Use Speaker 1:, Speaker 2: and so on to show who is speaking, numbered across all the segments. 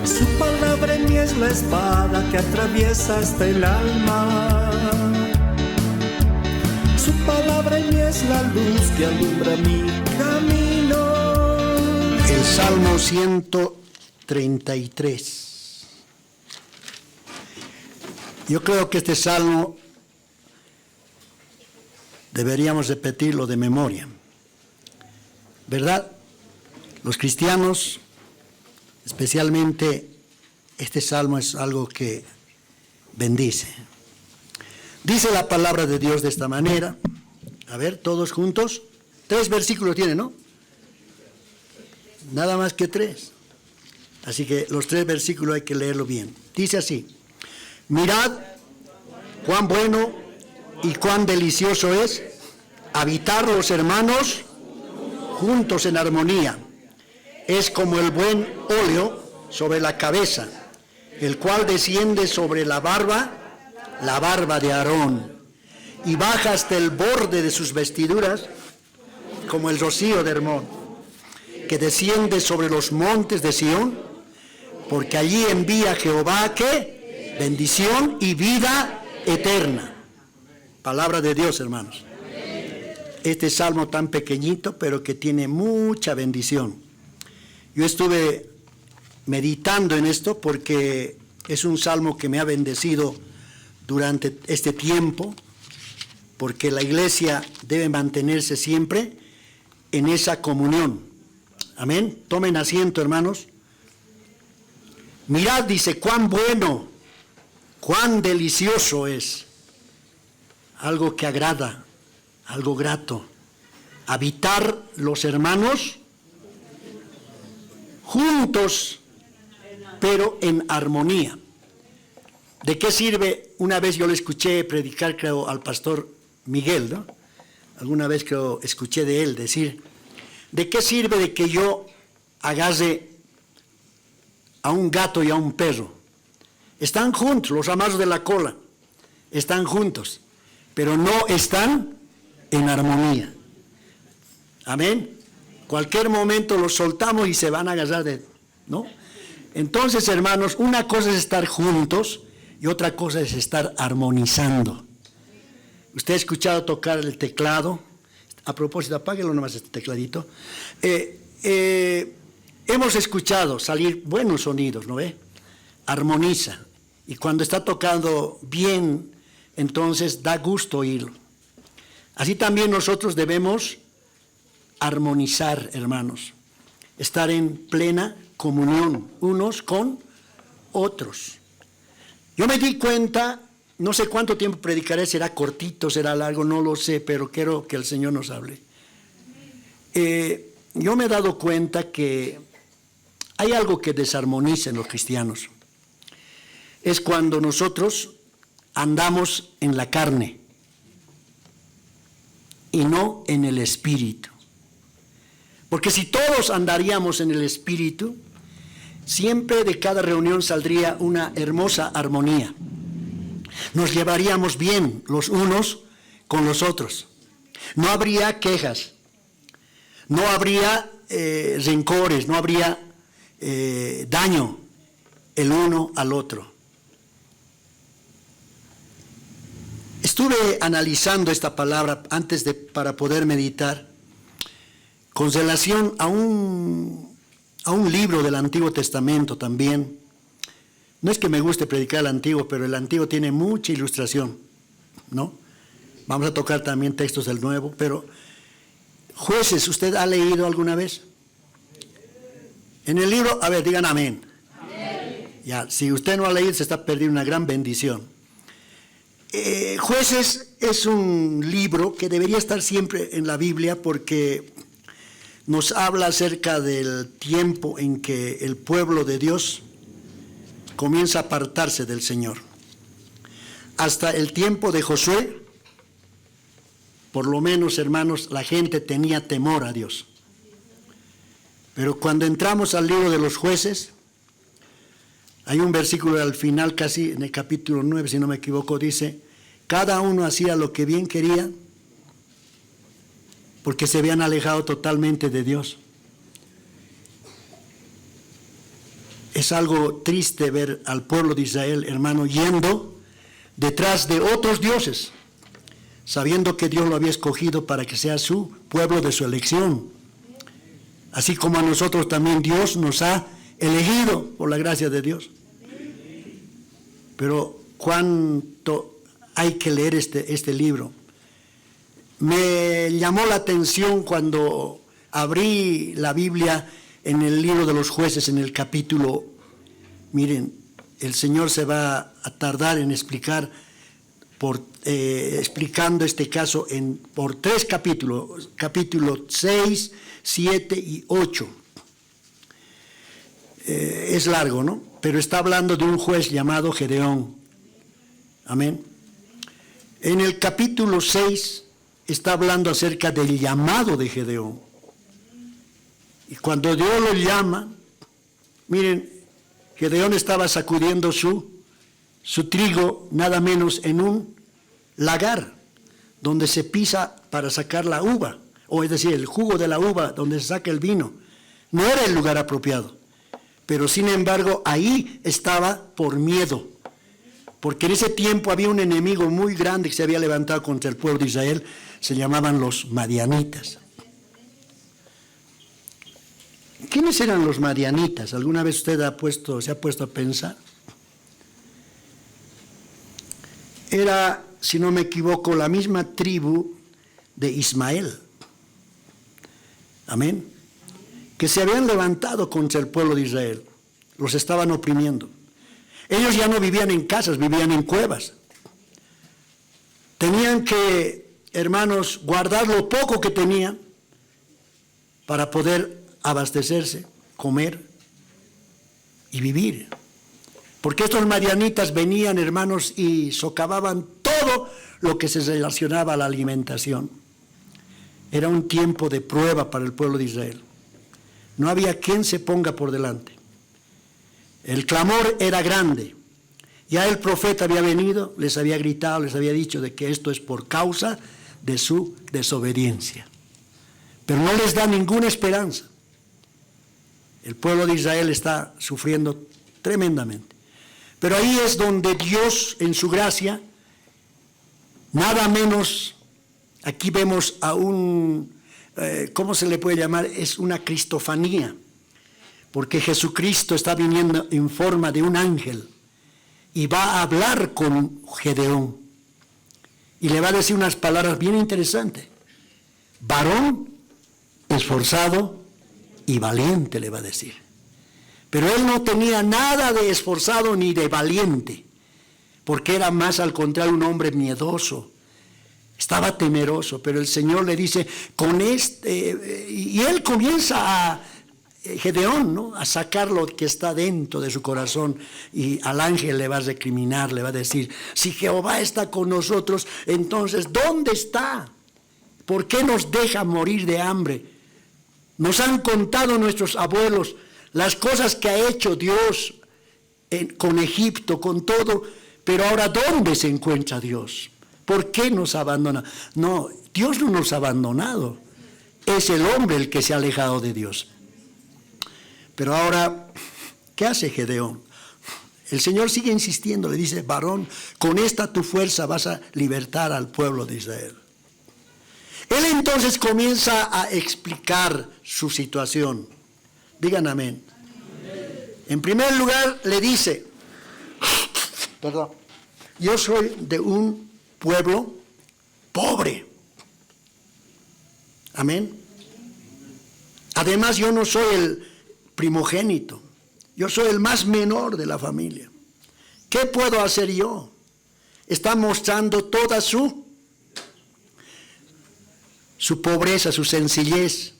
Speaker 1: Su palabra en mí es la espada que atraviesa hasta el alma. Su palabra en mí es la luz que alumbra mi camino.
Speaker 2: El Salmo 133. Yo creo que este salmo deberíamos repetirlo de memoria, ¿verdad? Los cristianos, especialmente este salmo es algo que bendice. Dice la palabra de Dios de esta manera. A ver, todos juntos. 3 versículos tiene, ¿no? Nada más que 3. Así que los 3 versículos hay que leerlo bien. Dice así: mirad cuán bueno y cuán delicioso es habitar los hermanos juntos en armonía. Es como el buen óleo sobre la cabeza, el cual desciende sobre la barba de Aarón, y baja hasta el borde de sus vestiduras, como el rocío de Hermón, que desciende sobre los montes de Sión, porque allí envía Jehová, ¿qué? Bendición y vida eterna. Palabra de Dios, hermanos. Este salmo tan pequeñito, pero que tiene mucha bendición. Yo estuve meditando en esto porque es un salmo que me ha bendecido durante este tiempo, porque la iglesia debe mantenerse siempre en esa comunión. Amén. Tomen asiento, hermanos. Mirad, dice, cuán bueno, cuán delicioso es, algo que agrada, algo grato, habitar los hermanos juntos, pero en armonía. ¿De qué sirve? Una vez yo le escuché predicar, creo, al pastor Miguel, ¿no? Alguna vez creo escuché de él decir, ¿de qué sirve de que yo agarre a un gato y a un perro? Están juntos, los amarros de la cola, están juntos, pero no están en armonía. Amén. Cualquier momento los soltamos y se van a agarrar ¿no? Entonces, hermanos, una cosa es estar juntos y otra cosa es estar armonizando. Usted ha escuchado tocar el teclado. A propósito, apáguelo nomás este tecladito. Hemos escuchado salir buenos sonidos, ¿no ve? Armoniza. Y cuando está tocando bien, entonces da gusto oírlo. Así también nosotros debemos armonizar, hermanos. Estar en plena comunión unos con otros. Yo me di cuenta, no sé cuánto tiempo predicaré, será cortito, será largo, no lo sé, pero quiero que el Señor nos hable. Yo me he dado cuenta que hay algo que desarmoniza en los cristianos. Es cuando nosotros andamos en la carne y no en el espíritu. Porque si todos andaríamos en el espíritu, siempre de cada reunión saldría una hermosa armonía. Nos llevaríamos bien los unos con los otros. No habría quejas, no habría rencores, no habría daño el uno al otro. Estuve analizando esta palabra para poder meditar con relación a un libro del Antiguo Testamento también. No es que me guste predicar el Antiguo, pero el Antiguo tiene mucha ilustración, ¿no? Vamos a tocar también textos del Nuevo, pero Jueces, ¿usted ha leído alguna vez? En el libro, a ver, digan amén. Amén. Ya, si usted no ha leído, se está perdiendo una gran bendición. Jueces es un libro que debería estar siempre en la Biblia porque nos habla acerca del tiempo en que el pueblo de Dios comienza a apartarse del Señor. Hasta el tiempo de Josué, por lo menos, hermanos, la gente tenía temor a Dios. Pero cuando entramos al libro de los Jueces, hay un versículo al final, casi en el capítulo 9, si no me equivoco, dice, cada uno hacía lo que bien quería, porque se habían alejado totalmente de Dios. es algo triste ver al pueblo de Israel, hermano, yendo detrás de otros dioses, sabiendo que Dios lo había escogido para que sea su pueblo de su elección. Así como a nosotros también Dios nos ha elegido por la gracia de Dios. Pero cuánto hay que leer este libro. Me llamó la atención cuando abrí la Biblia en el libro de los Jueces, en el capítulo, miren, el Señor se va a tardar en explicar, explicando este caso por 3 capítulos, capítulo 6, 7 y 8. Es largo, ¿no? Pero está hablando de un juez llamado Gedeón. Amén. En el capítulo 6 está hablando acerca del llamado de Gedeón. Y cuando Dios lo llama, miren, Gedeón estaba sacudiendo su trigo, nada menos en un lagar, donde se pisa para sacar la uva, o es decir, el jugo de la uva, donde se saca el vino. No era el lugar apropiado, pero sin embargo ahí estaba por miedo, porque en ese tiempo había un enemigo muy grande que se había levantado contra el pueblo de Israel, se llamaban los madianitas. ¿Quiénes eran los madianitas? ¿Alguna vez usted se ha puesto a pensar? Era, si no me equivoco, la misma tribu de Ismael. Amén. Que se habían levantado contra el pueblo de Israel. Los estaban oprimiendo. Ellos ya no vivían en casas, vivían en cuevas. Tenían que, hermanos, guardar lo poco que tenían para poder abastecerse, comer y vivir. Porque estos madianitas venían, hermanos, y socavaban todo lo que se relacionaba a la alimentación. Era un tiempo de prueba para el pueblo de Israel. No había quien se ponga por delante. El clamor era grande. Ya el profeta había venido, les había gritado, les había dicho de que esto es por causa de su desobediencia. Pero no les da ninguna esperanza. El pueblo de Israel está sufriendo tremendamente. Pero ahí es donde Dios, en su gracia, nada menos, aquí vemos a ¿cómo se le puede llamar? Es una cristofanía, porque Jesucristo está viniendo en forma de un ángel y va a hablar con Gedeón y le va a decir unas palabras bien interesantes. Varón esforzado y valiente, le va a decir. Pero él no tenía nada de esforzado ni de valiente, porque era más al contrario un hombre miedoso. Estaba temeroso, pero el Señor le dice, y él comienza Gedeón, ¿no?, a sacar lo que está dentro de su corazón, y al ángel le va a recriminar, le va a decir, si Jehová está con nosotros, entonces, ¿dónde está? ¿Por qué nos deja morir de hambre? Nos han contado nuestros abuelos las cosas que ha hecho Dios con Egipto, con todo, pero ahora ¿dónde se encuentra Dios? ¿Por qué nos abandona? No, Dios no nos ha abandonado, es el hombre el que se ha alejado de Dios. Pero ahora, ¿qué hace Gedeón? El Señor sigue insistiendo, le dice, varón, con esta tu fuerza vas a libertar al pueblo de Israel. Él entonces comienza a explicar su situación. Digan amén. En primer lugar le dice, yo soy de un pueblo pobre. Amén. Además yo no soy el primogénito, yo soy el más menor de la familia. ¿Qué puedo hacer yo? Está mostrando toda su pobreza, su sencillez.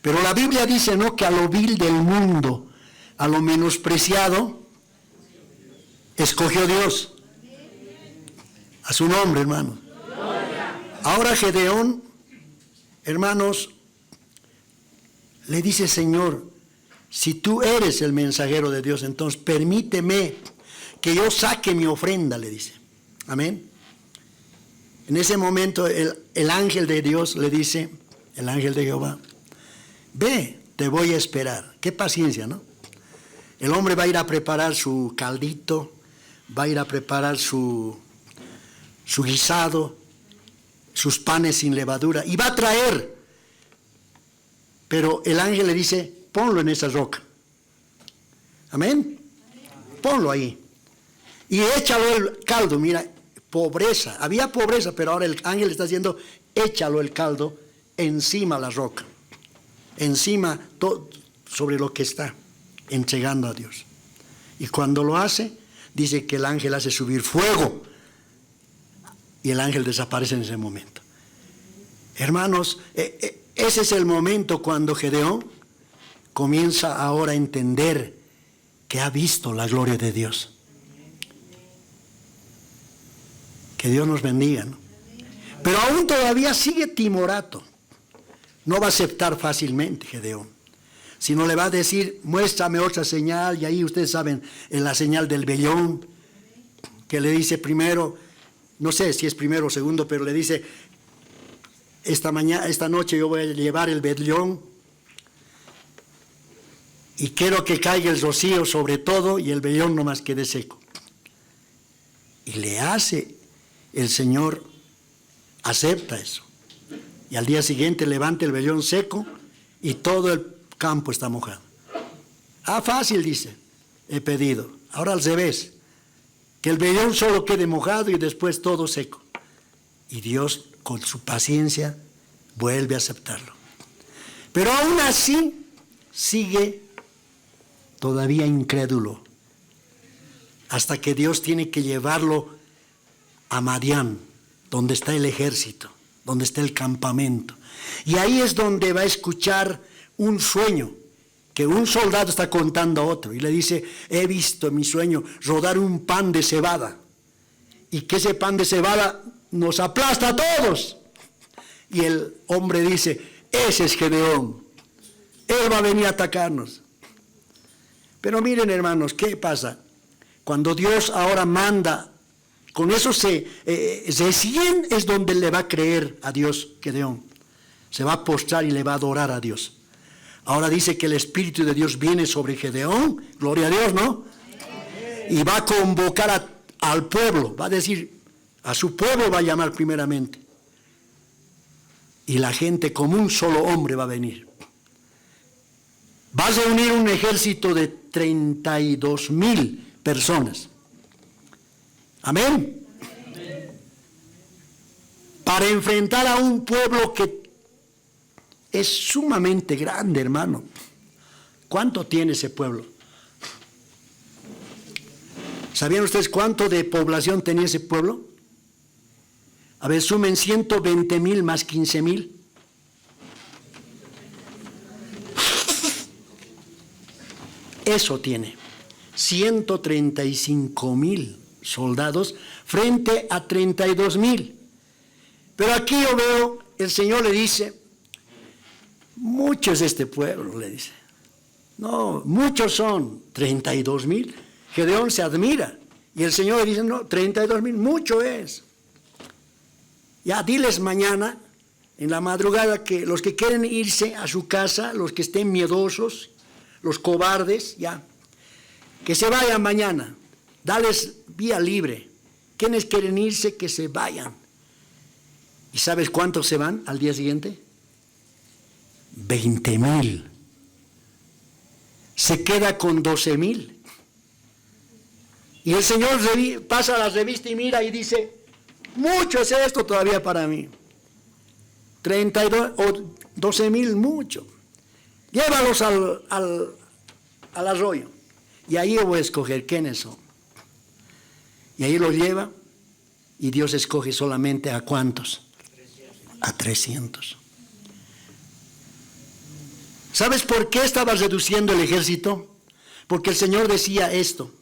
Speaker 2: Pero la Biblia dice, ¿no?, que a lo vil del mundo, a lo menospreciado, escogió Dios. A su nombre, hermano. Ahora Gedeón, hermanos, le dice, Señor, si tú eres el mensajero de Dios, entonces permíteme que yo saque mi ofrenda, le dice. Amén. En ese momento el ángel de Dios le dice, el ángel de Jehová, ve, te voy a esperar. Qué paciencia, ¿no? El hombre va a ir a preparar su caldito, va a ir a preparar su guisado, sus panes sin levadura, y va a traer. Pero el ángel le dice, ponlo en esa roca. Amén. Ponlo ahí. Y échalo el caldo. Mira, pobreza. Había pobreza, pero ahora el ángel está diciendo, échalo el caldo encima la roca. Encima, sobre lo que está entregando a Dios. Y cuando lo hace, dice que el ángel hace subir fuego. Y el ángel desaparece en ese momento. Hermanos, ese es el momento cuando Gedeón comienza ahora a entender que ha visto la gloria de Dios. Que Dios nos bendiga, ¿no? Pero aún todavía sigue timorato. No va a aceptar fácilmente Gedeón, sino le va a decir, muéstrame otra señal. Y ahí ustedes saben, en la señal del vellón, que le dice primero, no sé si es primero o segundo, pero le dice, esta noche yo voy a llevar el vellón y quiero que caiga el rocío sobre todo y el vellón nomás quede seco. Y le hace, el Señor acepta eso. Y al día siguiente levanta el vellón seco y todo el campo está mojado. Fácil, dice, he pedido. Ahora al revés, que el vellón solo quede mojado y después todo seco. Y Dios, con su paciencia, vuelve a aceptarlo. Pero aún así, sigue todavía incrédulo, hasta que Dios tiene que llevarlo a Madián, donde está el ejército, donde está el campamento. Y ahí es donde va a escuchar un sueño que un soldado está contando a otro. Y le dice, he visto en mi sueño rodar un pan de cebada. Y que ese pan de cebada nos aplasta a todos. Y el hombre dice, ese es Gedeón. Él va a venir a atacarnos. Pero miren, hermanos, ¿qué pasa? Cuando Dios ahora manda, con eso recién es donde le va a creer a Dios Gedeón. Se va a postrar y le va a adorar a Dios. Ahora dice que el Espíritu de Dios viene sobre Gedeón, gloria a Dios, ¿no? Y va a convocar al pueblo, va a decir, a su pueblo va a llamar primeramente. Y la gente como un solo hombre va a venir. Va a reunir un ejército de 32,000 personas. Amén. Para enfrentar a un pueblo que es sumamente grande, hermano. ¿Cuánto tiene ese pueblo? ¿Sabían ustedes cuánto de población tenía ese pueblo? A ver, sumen 120,000 más 15,000. Eso tiene 135,000 soldados frente a 32,000. Pero aquí yo veo, el Señor le dice, muchos de este pueblo, le dice. No, muchos son 32,000. Gedeón se admira. Y el Señor le dice, no, 32,000, mucho es. Ya diles mañana, en la madrugada, que los que quieren irse a su casa, los que estén miedosos, los cobardes, ya, que se vayan mañana. Dales vía libre. Quienes quieren irse, que se vayan. ¿Y sabes cuántos se van al día siguiente? 20,000. Se queda con 12,000. Y el Señor pasa la revista y mira y dice, mucho es esto todavía para mí. 32 o 12,000, mucho. Llévalos al arroyo. Y ahí yo voy a escoger quiénes son. Y ahí los lleva y Dios escoge solamente a ¿cuántos? A 300. ¿Sabes por qué estaba reduciendo el ejército? Porque el Señor decía esto.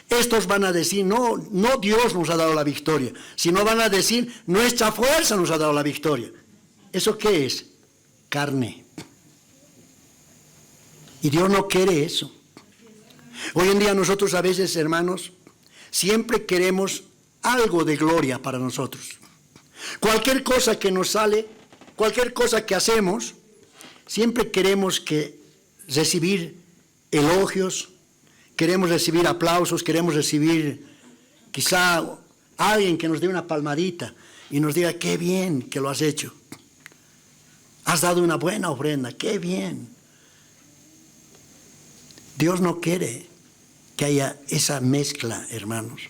Speaker 2: Estos van a decir, no Dios nos ha dado la victoria, sino van a decir, nuestra fuerza nos ha dado la victoria. ¿Eso qué es? Carne. Y Dios no quiere eso. Hoy en día nosotros a veces, hermanos, siempre queremos algo de gloria para nosotros. Cualquier cosa que nos sale, cualquier cosa que hacemos, siempre queremos recibir elogios, queremos recibir aplausos, queremos recibir quizá alguien que nos dé una palmadita y nos diga, qué bien que lo has hecho. Has dado una buena ofrenda, qué bien. Dios no quiere que haya esa mezcla, hermanos.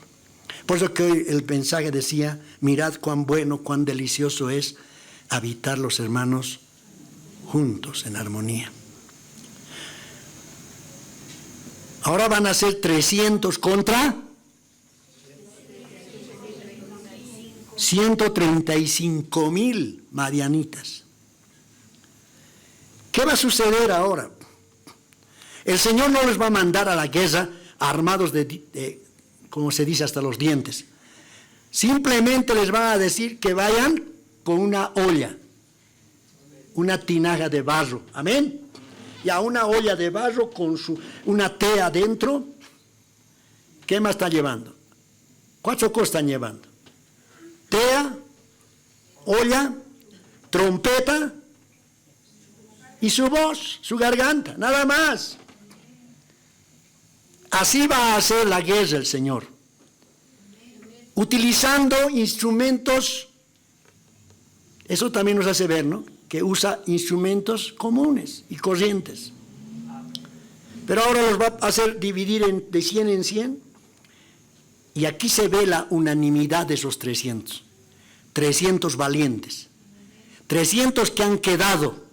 Speaker 2: Por eso que hoy el mensaje decía, mirad cuán bueno, cuán delicioso es habitar los hermanos juntos en armonía. Ahora van a ser 300 contra 135,000 madianitas. ¿Qué va a suceder ahora? El Señor no les va a mandar a la guerra armados como se dice, hasta los dientes. Simplemente les va a decir que vayan con una olla, una tinaja de barro. Amén. Y a una olla de barro con una tea adentro. ¿Qué más están llevando? 4 cosas están llevando. Tea, olla, trompeta y su voz, su garganta, nada más. Así va a hacer la guerra el Señor, utilizando instrumentos. Eso también nos hace ver, ¿no?, que usa instrumentos comunes y corrientes. Pero ahora los va a hacer dividir de 100 en 100. Y aquí se ve la unanimidad de esos 300. 300 valientes. 300 que han quedado.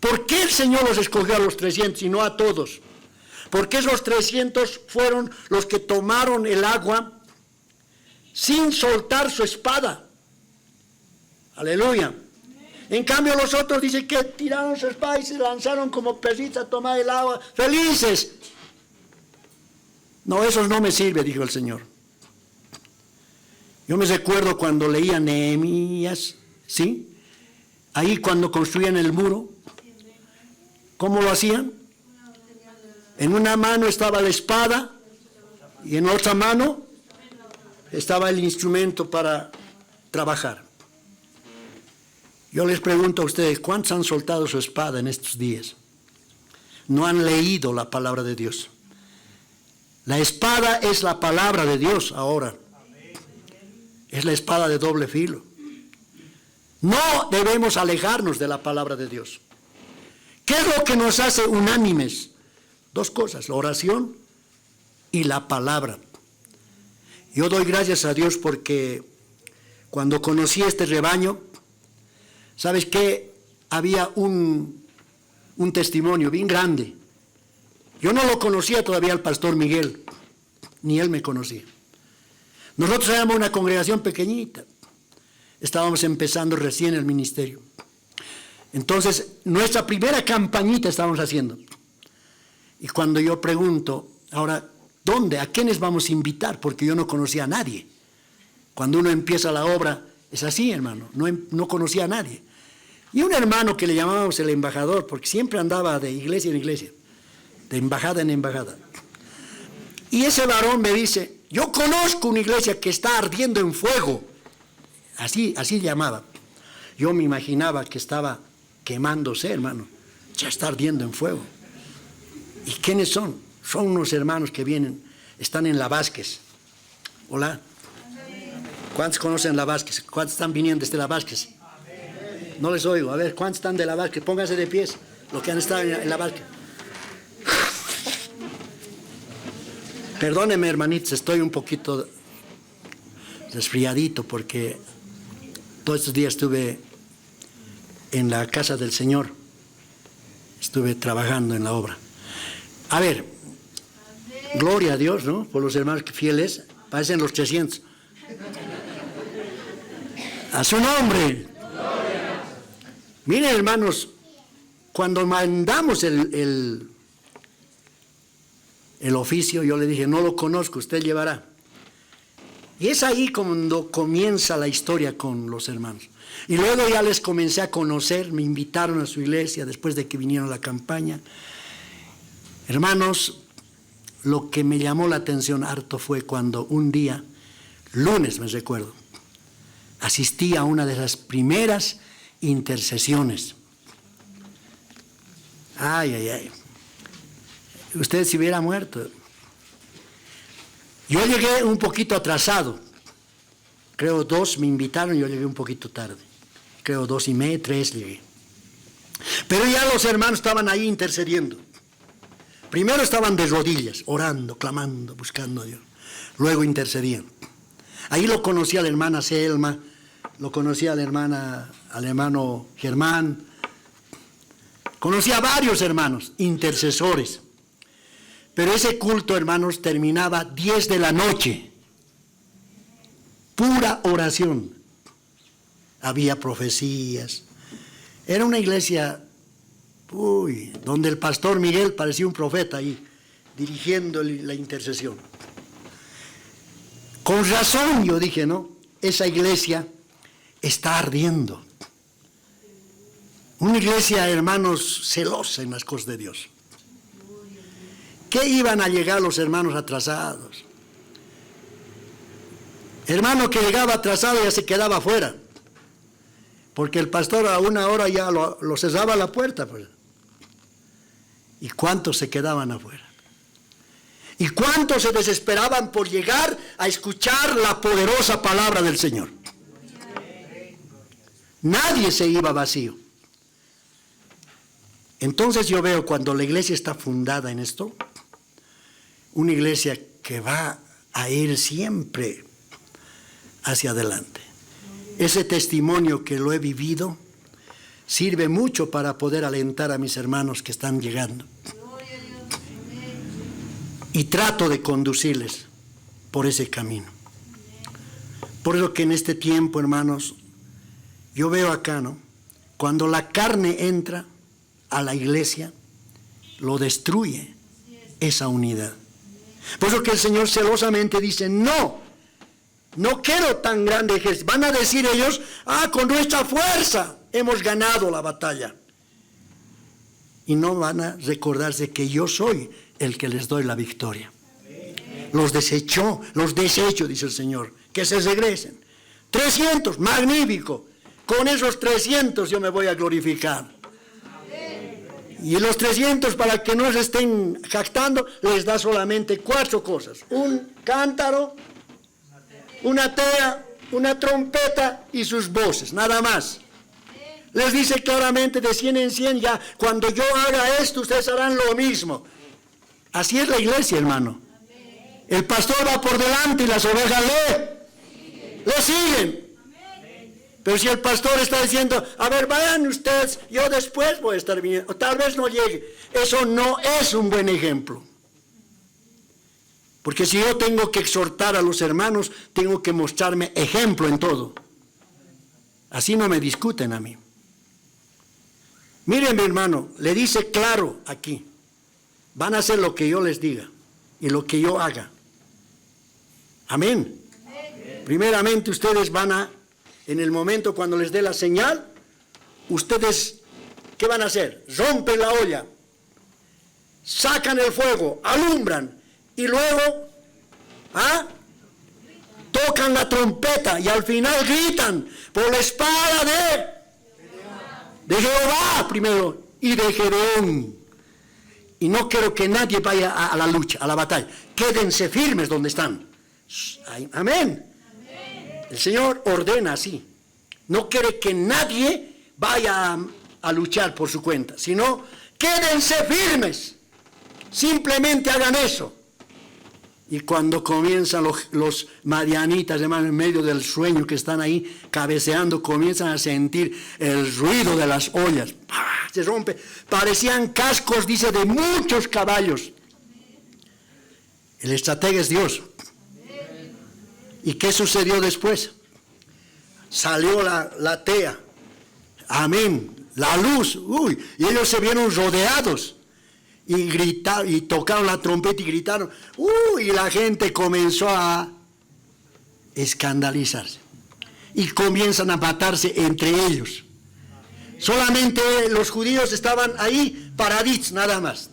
Speaker 2: ¿Por qué el Señor los escogió a los 300 y no a todos? Porque esos 300 fueron los que tomaron el agua sin soltar su espada. Aleluya. En cambio los otros dicen que tiraron su espada y se lanzaron como perritos a tomar el agua, felices. No, esos no me sirve, dijo el Señor. Yo me recuerdo cuando leía Nehemías, ¿sí? Ahí cuando construían el muro, ¿cómo lo hacían? En una mano estaba la espada y en otra mano estaba el instrumento para trabajar. Yo les pregunto a ustedes, ¿cuántos han soltado su espada en estos días? No han leído la palabra de Dios. La espada es la palabra de Dios ahora. Es la espada de doble filo. No debemos alejarnos de la palabra de Dios. ¿Qué es lo que nos hace unánimes? 2 cosas, la oración y la palabra. Yo doy gracias a Dios porque cuando conocí este rebaño, ¿sabes qué? Había un testimonio bien grande. Yo no lo conocía todavía al pastor Miguel, ni él me conocía. Nosotros éramos una congregación pequeñita. Estábamos empezando recién el ministerio. Entonces, nuestra primera campañita estábamos haciendo. Y cuando yo pregunto, ahora, ¿dónde? ¿A quiénes vamos a invitar? Porque yo no conocía a nadie. Cuando uno empieza la obra, es así, hermano, no conocía a nadie. Y un hermano que le llamábamos el embajador, porque siempre andaba de iglesia en iglesia, de embajada en embajada. Y ese varón me dice, yo conozco una iglesia que está ardiendo en fuego. Así llamaba. Yo me imaginaba que estaba quemándose, hermano. Ya está ardiendo en fuego. ¿Y quiénes son? Son unos hermanos que vienen, están en La Vázquez. Hola. ¿Cuántos conocen La Vázquez? ¿Cuántos están viniendo desde La Vázquez? No les oigo. A ver, ¿cuántos están de La Vázquez? Pónganse de pies, los que han estado en La Vázquez. Perdónenme, hermanitos, estoy un poquito resfriadito porque todos estos días estuve en la casa del Señor. Estuve trabajando en la obra. A ver, gloria a Dios, ¿no? Por los hermanos fieles, parecen los 300. A su nombre. Miren, hermanos, cuando mandamos el oficio, yo le dije, no lo conozco, usted llevará. Y es ahí cuando comienza la historia con los hermanos. Y luego ya les comencé a conocer, me invitaron a su iglesia después de que vinieron a la campaña. Hermanos, lo que me llamó la atención harto fue cuando un día, lunes me recuerdo, asistí a una de las primeras intercesiones. Ay, ay, ay. Usted se hubiera muerto. Yo llegué un poquito atrasado. Creo 2 me invitaron y yo llegué un poquito tarde. Creo 2:30, 3 llegué. Pero ya los hermanos estaban ahí intercediendo. Primero estaban de rodillas, orando, clamando, buscando a Dios. Luego intercedían. Ahí lo conocí a la hermana Selma, lo conocí a la hermana, al hermano Germán. Conocí a varios hermanos, intercesores. Pero ese culto, hermanos, terminaba 10 de la noche. Pura oración. Había profecías. Era una iglesia, donde el pastor Miguel parecía un profeta ahí, dirigiendo la intercesión. Con razón yo dije, ¿no? Esa iglesia está ardiendo. Una iglesia, hermanos, celosa en las cosas de Dios. ¿Qué iban a llegar los hermanos atrasados? Hermano que llegaba atrasado ya se quedaba afuera, porque el pastor a 1 hora ya lo cerraba la puerta, pues. ¿Y cuántos se quedaban afuera? ¿Y cuántos se desesperaban por llegar a escuchar la poderosa palabra del Señor? Nadie se iba vacío. Entonces yo veo, cuando la iglesia está fundada en esto, una iglesia que va a ir siempre hacia adelante. Ese testimonio que lo he vivido sirve mucho para poder alentar a mis hermanos que están llegando. Y trato de conducirles por ese camino. Por eso que en este tiempo, hermanos, yo veo acá, ¿no? Cuando la carne entra a la iglesia, lo destruye esa unidad. Por eso que el Señor celosamente dice, no quiero tan grande ejército. Van a decir ellos, con nuestra fuerza hemos ganado la batalla. Y no van a recordarse que yo soy el que les doy la victoria. Los desecho, dice el Señor, que se regresen. 300, magnífico. Con esos 300 yo me voy a glorificar. Y los 300, para que no se estén jactando, les da solamente 4 cosas. Un cántaro, una tea, una trompeta y sus voces, nada más. Les dice claramente, de 100 en 100, ya, cuando yo haga esto, ustedes harán lo mismo. Así es la iglesia, hermano. El pastor va por delante y las ovejas le siguen. Pero si el pastor está diciendo, a ver, vayan ustedes, yo después voy a estar bien, o tal vez no llegue. Eso no es un buen ejemplo. Porque si yo tengo que exhortar a los hermanos, tengo que mostrarme ejemplo en todo. Así no me discuten a mí. Miren, mi hermano, le dice claro aquí, van a hacer lo que yo les diga y lo que yo haga. Amén. Primeramente ustedes van a, en el momento cuando les dé la señal, ustedes, ¿qué van a hacer? Rompen la olla, sacan el fuego, alumbran y luego, tocan la trompeta y al final gritan por la espada de Jehová primero y de Gedeón. Y no quiero que nadie vaya a la lucha, a la batalla. Quédense firmes donde están. Amén. El Señor ordena así. No quiere que nadie vaya a luchar por su cuenta, sino quédense firmes. Simplemente hagan eso. Y cuando comienzan los madianitas, hermano, en medio del sueño que están ahí cabeceando, comienzan a sentir el ruido de las ollas. ¡Pah! Se rompe. Parecían cascos, dice, de muchos caballos. El estratega es Dios. ¿Y qué sucedió después? Salió la tea. Amén. La luz. Y ellos se vieron rodeados. Y gritaron, y tocaron la trompeta y gritaron. Y la gente comenzó a escandalizarse. Y comienzan a matarse entre ellos. Solamente los judíos estaban ahí paraditos, nada más.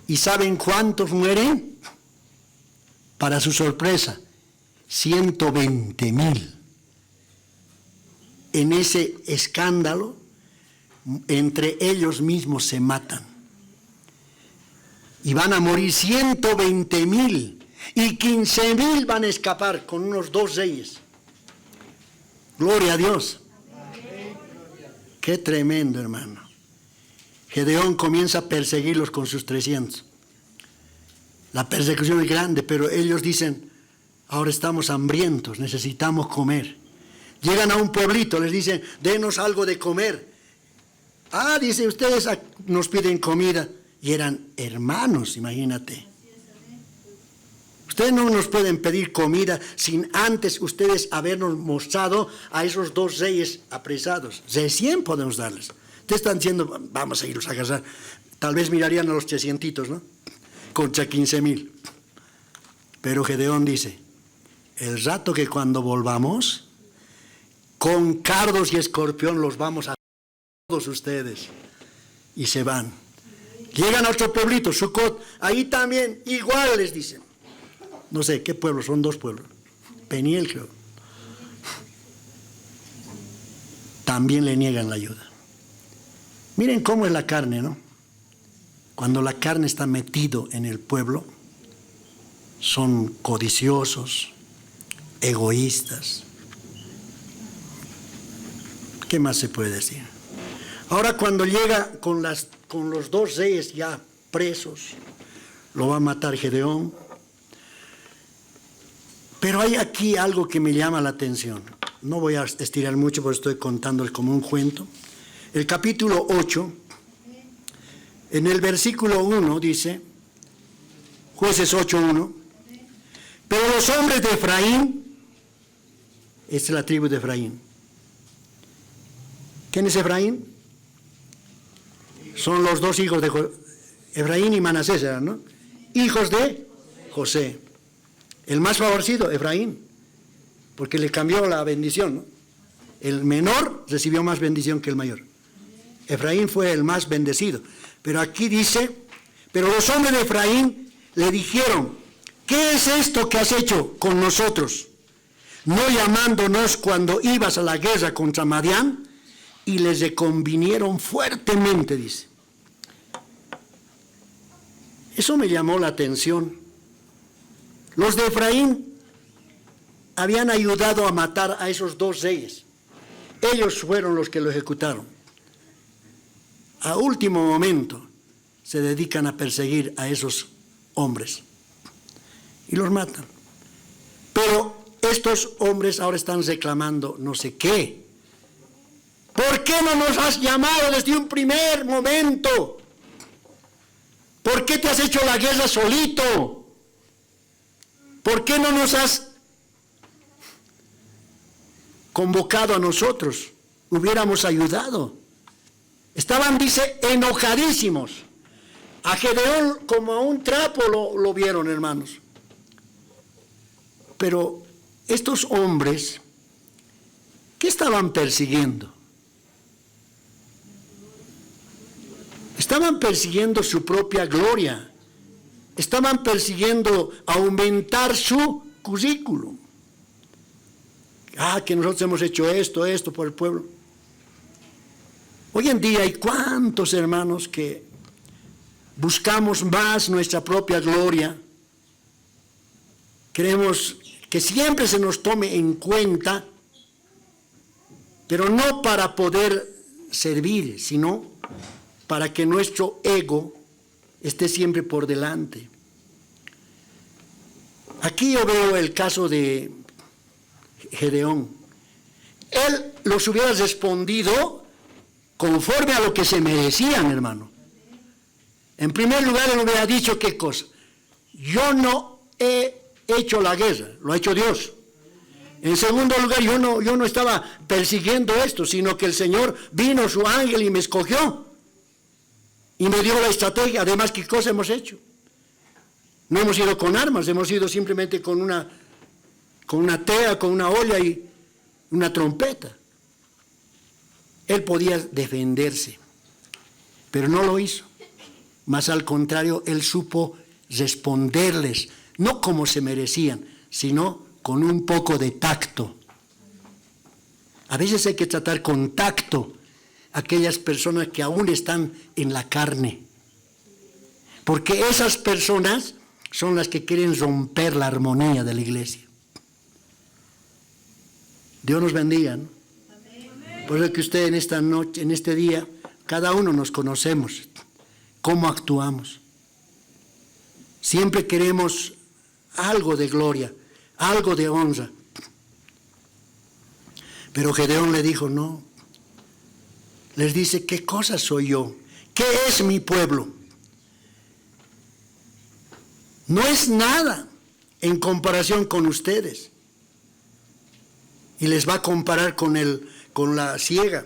Speaker 2: ¿Y saben cuántos mueren? Para su sorpresa, 120,000. En ese escándalo, entre ellos mismos se matan. Y van a morir 120,000 y 15,000 van a escapar con unos 2 reyes. Gloria a Dios. Qué tremendo, hermano. Gedeón comienza a perseguirlos con sus 300. La persecución es grande, pero ellos dicen, ahora estamos hambrientos, necesitamos comer. Llegan a un pueblito, les dicen, denos algo de comer. Ah, dice, ustedes nos piden comida. Y eran hermanos, imagínate. Ustedes no nos pueden pedir comida sin antes ustedes habernos mostrado a esos 2 reyes apresados. Recién podemos darles. Ustedes están diciendo, vamos a irlos a agarrar. Tal vez mirarían a los 300, ¿no? Contra 15,000. Pero Gedeón dice, el rato que cuando volvamos, con cardos y escorpión los vamos a todos ustedes. Y se van. Llegan a otro pueblito, Sucot, ahí también, igual les dicen. No sé, ¿qué pueblo? Son 2 pueblos. Peniel, creo. También le niegan la ayuda. Miren cómo es la carne, ¿no? Cuando la carne está metido en el pueblo, son codiciosos, egoístas. ¿Qué más se puede decir? Ahora cuando llega con los 2 reyes ya presos, lo va a matar Gedeón. Pero hay aquí algo que me llama la atención. No voy a estirar mucho porque estoy contándoles como un cuento. El capítulo 8, en el versículo 1 dice, Jueces 8:1, pero los hombres de Efraín, esta es la tribu de Efraín. ¿Quién es Efraín? Son los 2 hijos de Efraín y Manasés, ¿no? Hijos de José. El más favorecido, Efraín, porque le cambió la bendición, ¿no? El menor recibió más bendición que el mayor. Efraín fue el más bendecido. Pero aquí dice, pero los hombres de Efraín le dijeron, ¿qué es esto que has hecho con nosotros? No llamándonos cuando ibas a la guerra contra Madián, y les reconvinieron fuertemente, dice. Eso me llamó la atención. Los de Efraín habían ayudado a matar a esos 2 reyes. Ellos fueron los que lo ejecutaron. A último momento se dedican a perseguir a esos hombres y los matan. Pero estos hombres ahora están reclamando no sé qué. ¿Por qué no nos has llamado desde un primer momento? ¿Por qué te has hecho la guerra solito? ¿Por qué no nos has convocado a nosotros? Hubiéramos ayudado. Estaban, dice, enojadísimos. A Gedeón como a un trapo lo vieron, hermanos. Pero estos hombres, ¿qué estaban persiguiendo? Estaban persiguiendo su propia gloria. Estaban persiguiendo aumentar su currículum. Que nosotros hemos hecho esto por el pueblo. Hoy en día hay cuántos hermanos que buscamos más nuestra propia gloria. Queremos que siempre se nos tome en cuenta, pero no para poder servir, sino para que nuestro ego esté siempre por delante. Aquí yo veo el caso de Gedeón. Él los hubiera respondido conforme a lo que se merecían, hermano. En primer lugar, él hubiera dicho qué cosa. Yo no he hecho la guerra, lo ha hecho Dios. En segundo lugar, yo no estaba persiguiendo esto, sino que el Señor vino su ángel y me escogió. Y me dio la estrategia. Además, ¿qué cosa hemos hecho? No hemos ido con armas, hemos ido simplemente con una tea, con una olla y una trompeta. Él podía defenderse, pero no lo hizo. Más al contrario, él supo responderles, no como se merecían, sino con un poco de tacto. A veces hay que tratar con tacto a aquellas personas que aún están en la carne, porque esas personas son las que quieren romper la armonía de la iglesia. Dios nos bendiga, ¿no? Por eso que usted en esta noche, en este día, cada uno nos conocemos, cómo actuamos. Siempre queremos algo de gloria, algo de honra. Pero Gedeón le dijo, no. Les dice, ¿qué cosa soy yo? ¿Qué es mi pueblo? No es nada en comparación con ustedes. Y les va a comparar con la siega.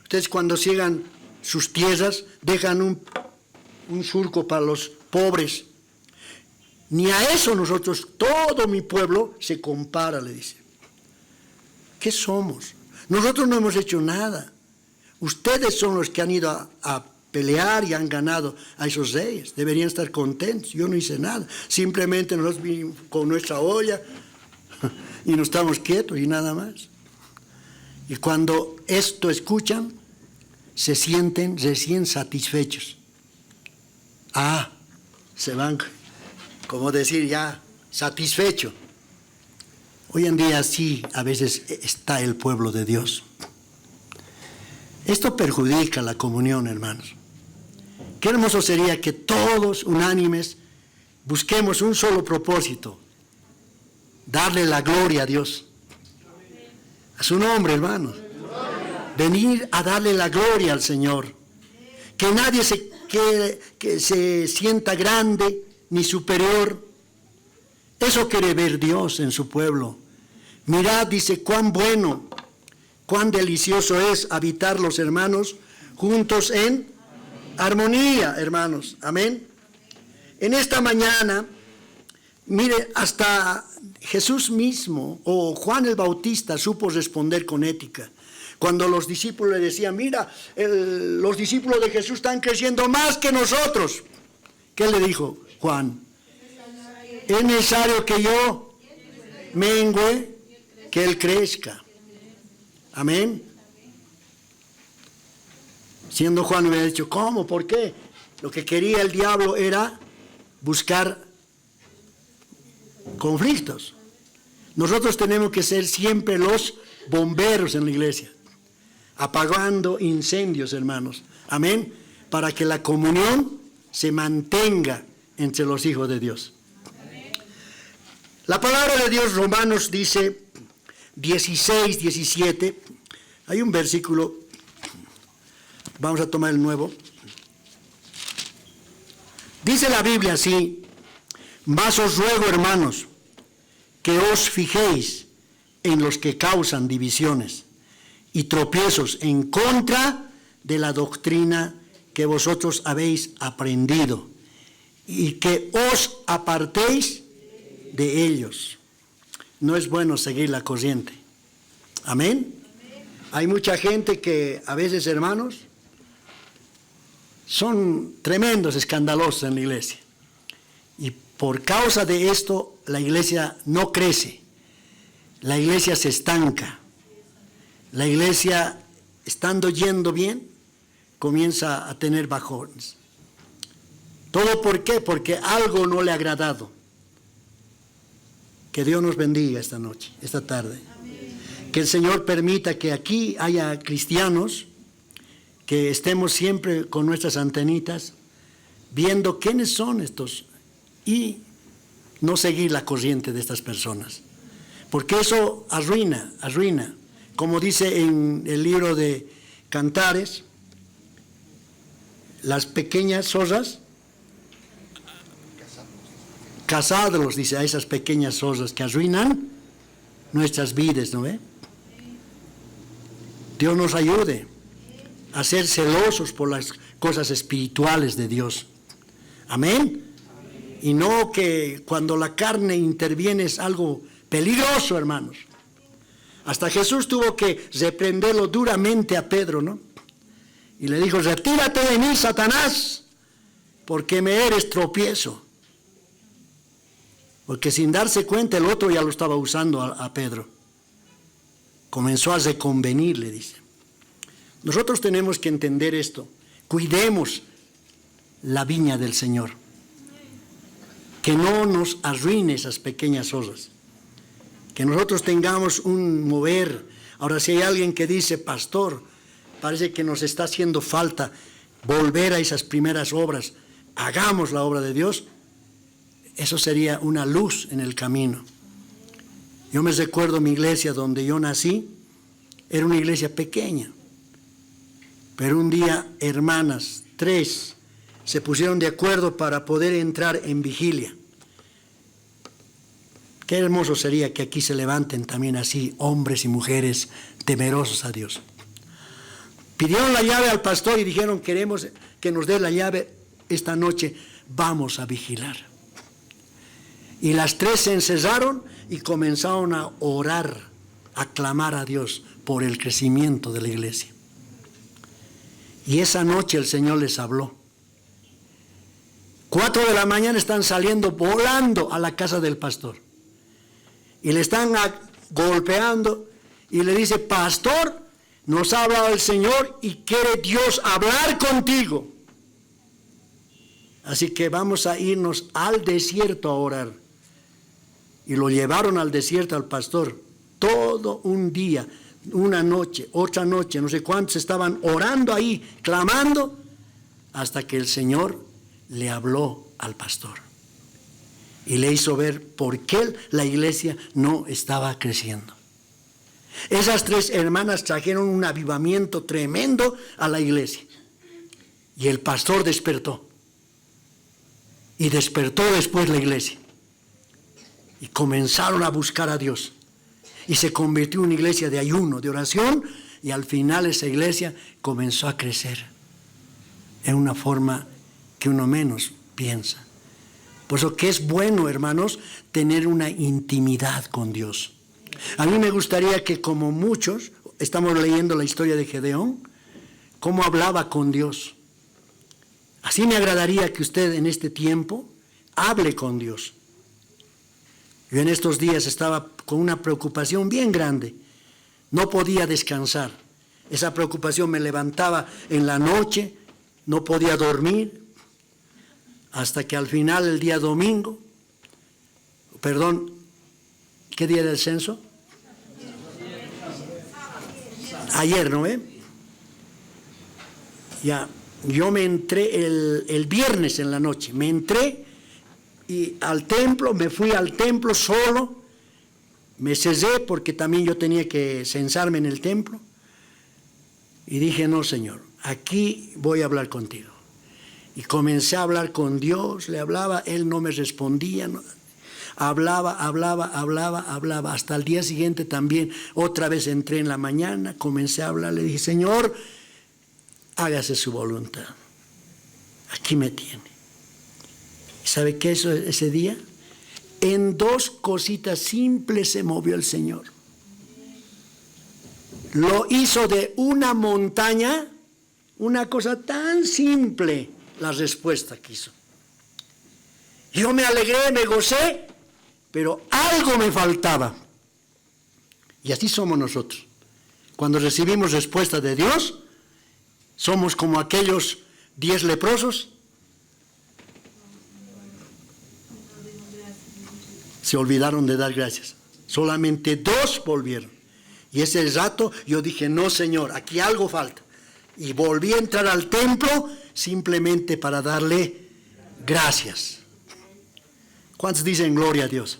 Speaker 2: Ustedes cuando siegan sus tierras, dejan un surco para los pobres. Ni a eso nosotros, todo mi pueblo, se compara, le dice. ¿Qué somos? Nosotros no hemos hecho nada. Ustedes son los que han ido a pelear y han ganado a esos reyes. Deberían estar contentos. Yo no hice nada. Simplemente nosotros vinimos con nuestra olla y nos estamos quietos y nada más. Y cuando esto escuchan, se sienten recién satisfechos. Se van, como decir ya, satisfecho. Hoy en día sí, a veces está el pueblo de Dios. Esto perjudica la comunión, hermanos. Qué hermoso sería que todos, unánimes, busquemos un solo propósito: darle la gloria a Dios. A su nombre, hermanos. Venir a darle la gloria al Señor. Que nadie que se sienta grande ni superior. Eso quiere ver Dios en su pueblo. Mirad, dice, cuán bueno, cuán delicioso es habitar los hermanos juntos en armonía, hermanos. Amén. En esta mañana, mire, hasta Jesús mismo o Juan el Bautista supo responder con ética. Cuando los discípulos le decían, mira, los discípulos de Jesús están creciendo más que nosotros. ¿Qué le dijo Juan? Es necesario que yo mengüe, que Él crezca. Amén. Siendo Juan hubiera dicho, ¿cómo? ¿Por qué? Lo que quería el diablo era buscar conflictos. Nosotros tenemos que ser siempre los bomberos en la iglesia, apagando incendios, hermanos. Amén. Para que la comunión se mantenga entre los hijos de Dios. La palabra de Dios, Romanos dice 16, 17. Hay un versículo, vamos a tomar el nuevo. Dice la Biblia así: mas os ruego, hermanos, que os fijéis en los que causan divisiones y tropiezos en contra de la doctrina que vosotros habéis aprendido, y que os apartéis de ellos. No es bueno seguir la corriente. Amén. Hay mucha gente que a veces, hermanos, son tremendos escandalosos en la iglesia. Y por causa de esto, la iglesia no crece. La iglesia se estanca. La iglesia, estando yendo bien, comienza a tener bajones. ¿Todo por qué? Porque algo no le ha agradado. Que Dios nos bendiga esta noche, esta tarde. Amén. Que el Señor permita que aquí haya cristianos, que estemos siempre con nuestras antenitas, viendo quiénes son estos y no seguir la corriente de estas personas. Porque eso arruina. Como dice en el libro de Cantares, las pequeñas zorras, cazadlos, dice, a esas pequeñas zorras que arruinan nuestras vidas, ¿no ve? Dios nos ayude a ser celosos por las cosas espirituales de Dios. Amén. Y no que cuando la carne interviene es algo peligroso, hermanos. Hasta Jesús tuvo que reprenderlo duramente a Pedro, ¿no? Y le dijo, retírate de mí, Satanás, porque me eres tropiezo. Porque sin darse cuenta el otro ya lo estaba usando a Pedro. Comenzó a reconvenirle, dice. Nosotros tenemos que entender esto. Cuidemos la viña del Señor. que no nos arruine esas pequeñas cosas. Que nosotros tengamos un mover. Ahora, si hay alguien que dice, pastor, parece que nos está haciendo falta volver a esas primeras obras, hagamos la obra de Dios, eso sería una luz en el camino. Yo me recuerdo mi iglesia donde yo nací, era una iglesia pequeña, pero un día hermanas, 3, se pusieron de acuerdo para poder entrar en vigilia. Qué hermoso sería que aquí se levanten también así hombres y mujeres temerosos a Dios. Pidieron la llave al pastor y dijeron, queremos que nos dé la llave esta noche, vamos a vigilar. Y las 3 se encerraron y comenzaron a orar, a clamar a Dios por el crecimiento de la iglesia. Y esa noche el Señor les habló. 4 de la mañana están saliendo volando a la casa del pastor. Y le están golpeando y le dice, pastor, nos ha hablado el Señor y quiere Dios hablar contigo. Así que vamos a irnos al desierto a orar. Y lo llevaron al desierto al pastor. Todo un día, una noche, otra noche, no sé cuántos estaban orando ahí, clamando, hasta que el Señor le habló al pastor. Y le hizo ver por qué la iglesia no estaba creciendo. Esas 3 hermanas trajeron un avivamiento tremendo a la iglesia. Y el pastor despertó. Y despertó después la iglesia. Y comenzaron a buscar a Dios. Y se convirtió en una iglesia de ayuno, de oración. Y al final esa iglesia comenzó a crecer. En una forma que uno menos piensa. Por eso que es bueno, hermanos, tener una intimidad con Dios. A mí me gustaría que, como muchos, estamos leyendo la historia de Gedeón, cómo hablaba con Dios. Así me agradaría que usted en este tiempo hable con Dios. Yo en estos días estaba con una preocupación bien grande. No podía descansar. Esa preocupación me levantaba en la noche, no podía dormir. Hasta que al final, el día domingo, ¿qué día era el censo? Ayer, ¿no? Ya, yo me entré el viernes en la noche, me entré y me fui al templo solo, me cerré porque también yo tenía que censarme en el templo y dije, no, Señor, aquí voy a hablar contigo. Y comencé a hablar con Dios, le hablaba, Él no me respondía, no, hablaba, hasta el día siguiente también, otra vez entré en la mañana, comencé a hablar, le dije, Señor, hágase su voluntad, aquí me tiene. ¿Y sabe qué hizo ese día? En 2 cositas simples se movió el Señor. Lo hizo de una montaña, una cosa tan simple, la respuesta que hizo. Yo me alegré, me gocé, pero algo me faltaba. Y así somos nosotros. Cuando recibimos respuesta de Dios, somos como aquellos 10 leprosos. Se olvidaron de dar gracias. Solamente 2 volvieron. Y ese rato yo dije, no, Señor, aquí algo falta. Y volví a entrar al templo simplemente para darle gracias. ¿Cuántos dicen gloria a Dios?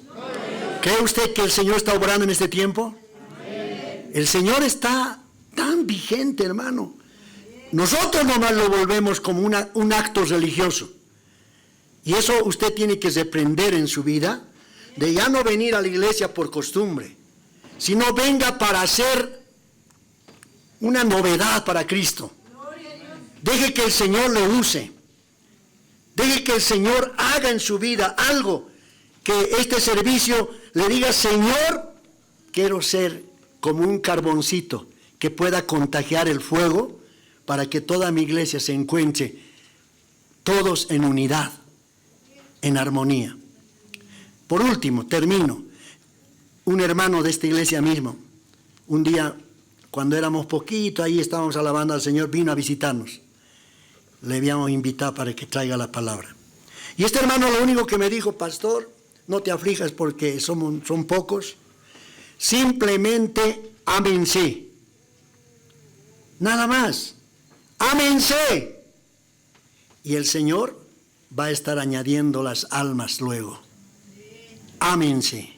Speaker 2: ¿Cree usted que el Señor está obrando en este tiempo? El Señor está tan vigente, hermano. Nosotros nomás lo volvemos como un acto religioso. Y eso usted tiene que reprender en su vida, de ya no venir a la iglesia por costumbre, sino venga para hacer una novedad para Cristo. Deje que el Señor le use. Deje que el Señor haga en su vida algo, que este servicio le diga, Señor, quiero ser como un carboncito que pueda contagiar el fuego para que toda mi iglesia se encuentre todos en unidad, en armonía. Por último, termino. Un hermano de esta iglesia mismo, un día, cuando éramos poquito, ahí estábamos alabando al Señor, vino a visitarnos. Le habíamos invitado para que traiga la palabra. Y este hermano lo único que me dijo: pastor, no te aflijas porque son pocos, simplemente ámense. Nada más, ámense. Y el Señor va a estar añadiendo las almas luego. Ámense.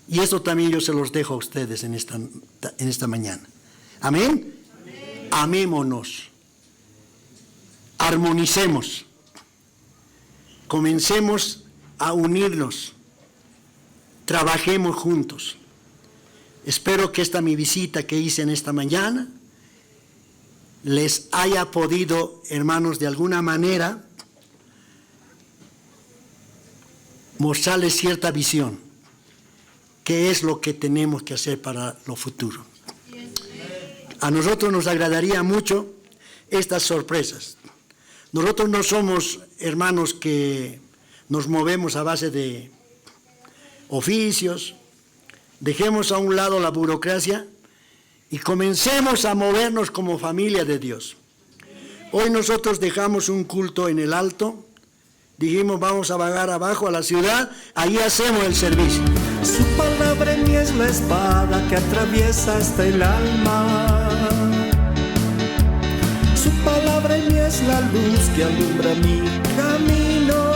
Speaker 2: Y eso también yo se los dejo a ustedes en esta mañana. Amén. Amémonos. Armonicemos. Comencemos a unirnos. Trabajemos juntos. Espero que mi visita que hice en esta mañana les haya podido, hermanos, de alguna manera mostrarles cierta visión. ¿Qué es lo que tenemos que hacer para lo futuro? A nosotros nos agradaría mucho estas sorpresas. Nosotros no somos hermanos que nos movemos a base de oficios. Dejemos a un lado la burocracia y comencemos a movernos como familia de Dios. Hoy nosotros dejamos un culto en el alto. Dijimos, vamos a vagar abajo a la ciudad, ahí hacemos el servicio.
Speaker 1: Su palabra en mí es la espada que atraviesa hasta el alma. Su palabra en mí es la luz que alumbra mi camino.